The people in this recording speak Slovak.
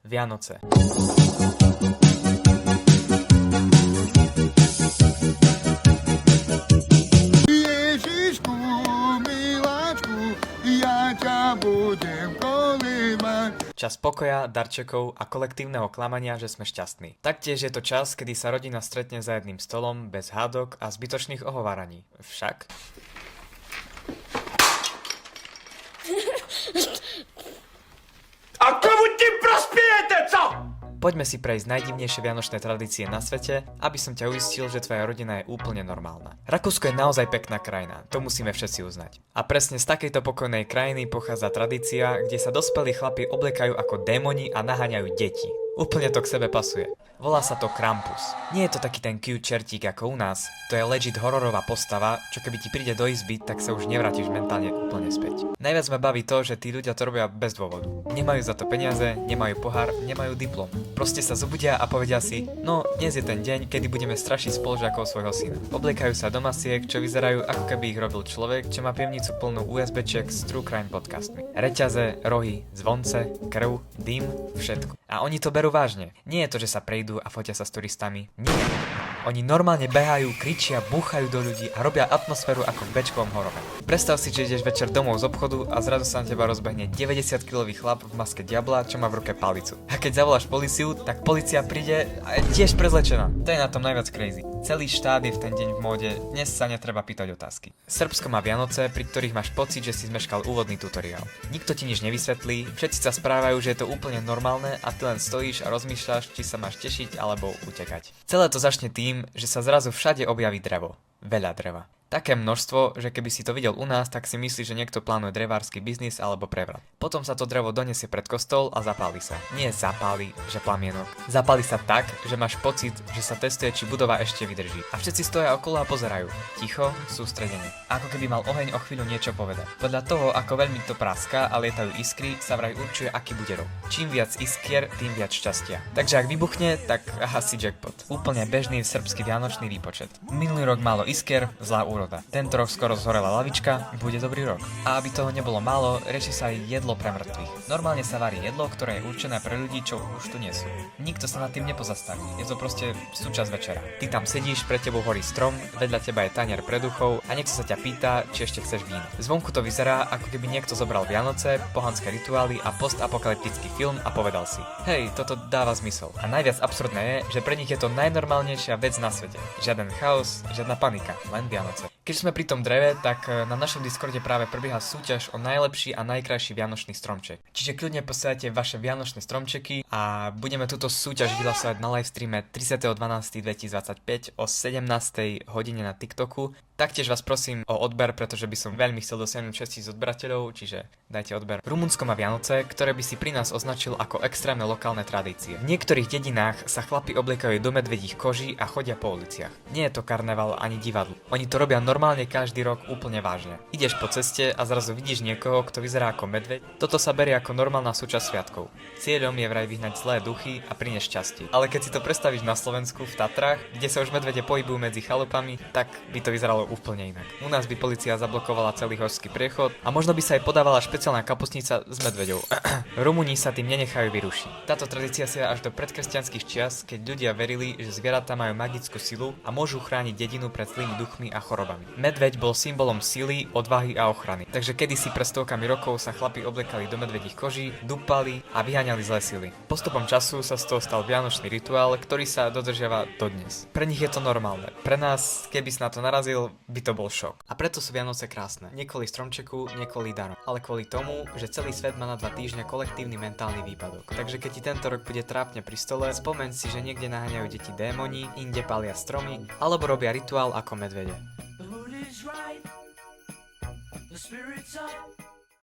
Vianoce. Ježišku, miláčku, ja ťa budem kolívať. Čas pokoja, darčekov a kolektívneho klamania, že sme šťastní. Taktiež je to čas, kedy sa rodina stretne za jedným stolom, bez hádok a zbytočných ohováraní. Však... A komu ti prospiejete, co? Poďme si prejsť najdivnejšie vianočné tradície na svete, aby som ťa uistil, že tvoja rodina je úplne normálna. Rakúsko je naozaj pekná krajina, to musíme všetci uznať. A presne z takejto pokojnej krajiny pochádza tradícia, kde sa dospelí chlapi obliekajú ako démoni a naháňajú deti. Úplne to k sebe pasuje. Volá sa to Krampus. Nie je to taký ten cute čertík ako u nás, to je legit hororová postava, čo keby ti príde do izby, tak sa už nevrátiš mentálne úplne späť. Najviac ma baví to, že tí ľudia to robia bez dôvodu. Nemajú za to peniaze, nemajú pohár, nemajú diplom. Proste sa zobudia a povedia si, no dnes je ten deň, kedy budeme strašiť spolužiakov svojho syna. Obliekajú sa do masiek, čo vyzerajú ako keby ich robil človek, čo má pivnicu plnú USBček s True Crime podcastmi. Reťaze, rohy, zvonce, krv, dym, všetko. A oni to berú vážne. Nie je to, že sa prejdú a fotia sa s turistami. Nie. Oni normálne behajú, kričia, búchajú do ľudí a robia atmosféru ako v bečkovom horore. Predstav si, že ideš večer domov z obchodu a zrazu sa na teba rozbehne 90-kilový chlap v maske diabla, čo má v ruke palicu. A keď zavoláš políciu, tak polícia príde a je tiež prezlečená. To je na tom najviac crazy. Celý štát je v ten deň v móde, dnes sa netreba pýtať otázky. Srbsko má Vianoce, pri ktorých máš pocit, že si zmeškal úvodný tutoriál. Nikto ti nič nevysvetlí, všetci sa správajú, že je to úplne normálne a ty len stojíš a rozmýšľaš, či sa máš tešiť alebo utekať. Celé to začne tým, že sa zrazu všade objaví drevo. Veľa dreva. Také množstvo, že keby si to videl u nás, tak si myslíš, že niekto plánuje drevársky biznis alebo prevrat. Potom sa to drevo donesie pred kostol a zapáli sa. Nie zapáli, že plamienok. Zapáli sa tak, že máš pocit, že sa testuje, či budova ešte vydrží. A všetci stoja okolo a pozerajú. Ticho, sústredene. Ako keby mal oheň o chvíľu niečo povedať. Podľa toho, ako veľmi to praská a lietajú iskry, sa vraj určuje, aký bude rok. Čím viac iskier, tým viac šťastia. Takže ak vybuchne, tak asi jackpot. Úplne bežný srbský vianočný výpočet. Minulý rok málo iskier, zlá úroda. Tento rok skoro zhorela lavička, bude dobrý rok. A aby toho nebolo málo, rieši sa aj jedlo pre mŕtvych. Normálne sa varí jedlo, ktoré je určené pre ľudí, čo už tu nie sú. Nikto sa nad tým nepozastaví. Je to proste súčasť večera. Ty tam sedíš, pred tebou horí strom, vedľa teba je tanier pre duchov a niekto sa ťa pýta, či ešte chceš víno. Zvonku to vyzerá, ako keby niekto zobral Vianoce, pohanské rituály a postapokalyptický film a povedal si: hej, toto dáva zmysel. A najviac absurdné je, že pre nich je to najnormálnejšia vec na svete. Žiaden chaos, žiadna panika, len Vianoce. Keď sme pri tom dreve, tak na našom Discorde práve prebieha súťaž o najlepší a najkrajší vianočný stromček. Čiže kľudne posielajte vaše vianočné stromčeky a budeme túto súťaž vyhlasovať na livestreame 30.12.2025 o 17. hodine na TikToku. Taktiež vás prosím o odber, pretože by som veľmi chcel dosiahnuť 6 000 odberateľov, čiže dajte odber. Rumunsko má Vianoce, ktoré by si pri nás označil ako extrémne lokálne tradície. V niektorých dedinách sa chlapi obliekajú do medvedích koží a chodia po uliciach. Nie je to karneval ani divadlo. Oni to robia normálne každý rok úplne vážne. Ideš po ceste a zrazu vidíš niekoho, kto vyzerá ako medveď. Toto sa berie ako normálna súčasť sviatkov. Cieľom je vraj vyhnať zlé duchy a priniesť šťastie. Ale keď si to predstavíš na Slovensku v Tatrách, kde sa už medvede pohybujú medzi chalupami, tak by to vyzeralo úplne inak. U nás by polícia zablokovala celý horský priechod a možno by sa aj podávala špeciálna kapustnica s medveďou. Rumúni sa tým nenechajú vyrušiť. Táto tradícia sa až do predkresťanských čias, keď ľudia verili, že zvieratá majú magickú silu a môžu chrániť dedinu pred zlými duchmi a chorobami. Medveď bol symbolom sily, odvahy a ochrany. Takže kedysi pred stovkami rokov sa chlapi obliekali do medvedích koží, dupali a vyháňali zlé sily. Postupom času sa z toho stal vianočný rituál, ktorý sa dodržiava dodnes. Pre nich je to normálne. Pre nás, keby si na to narazil, by to bol šok. A preto sú Vianoce krásne. Nie kvôli stromčeku, nie kvôli darom, ale kvôli tomu, že celý svet má na 2 týždne kolektívny mentálny výpadok. Takže keď ti tento rok bude trápne pri stole, spomeň si, že niekde naháňajú deti démoni, inde palia stromy, alebo robia rituál ako medvede. The mood is right, the spirit's up.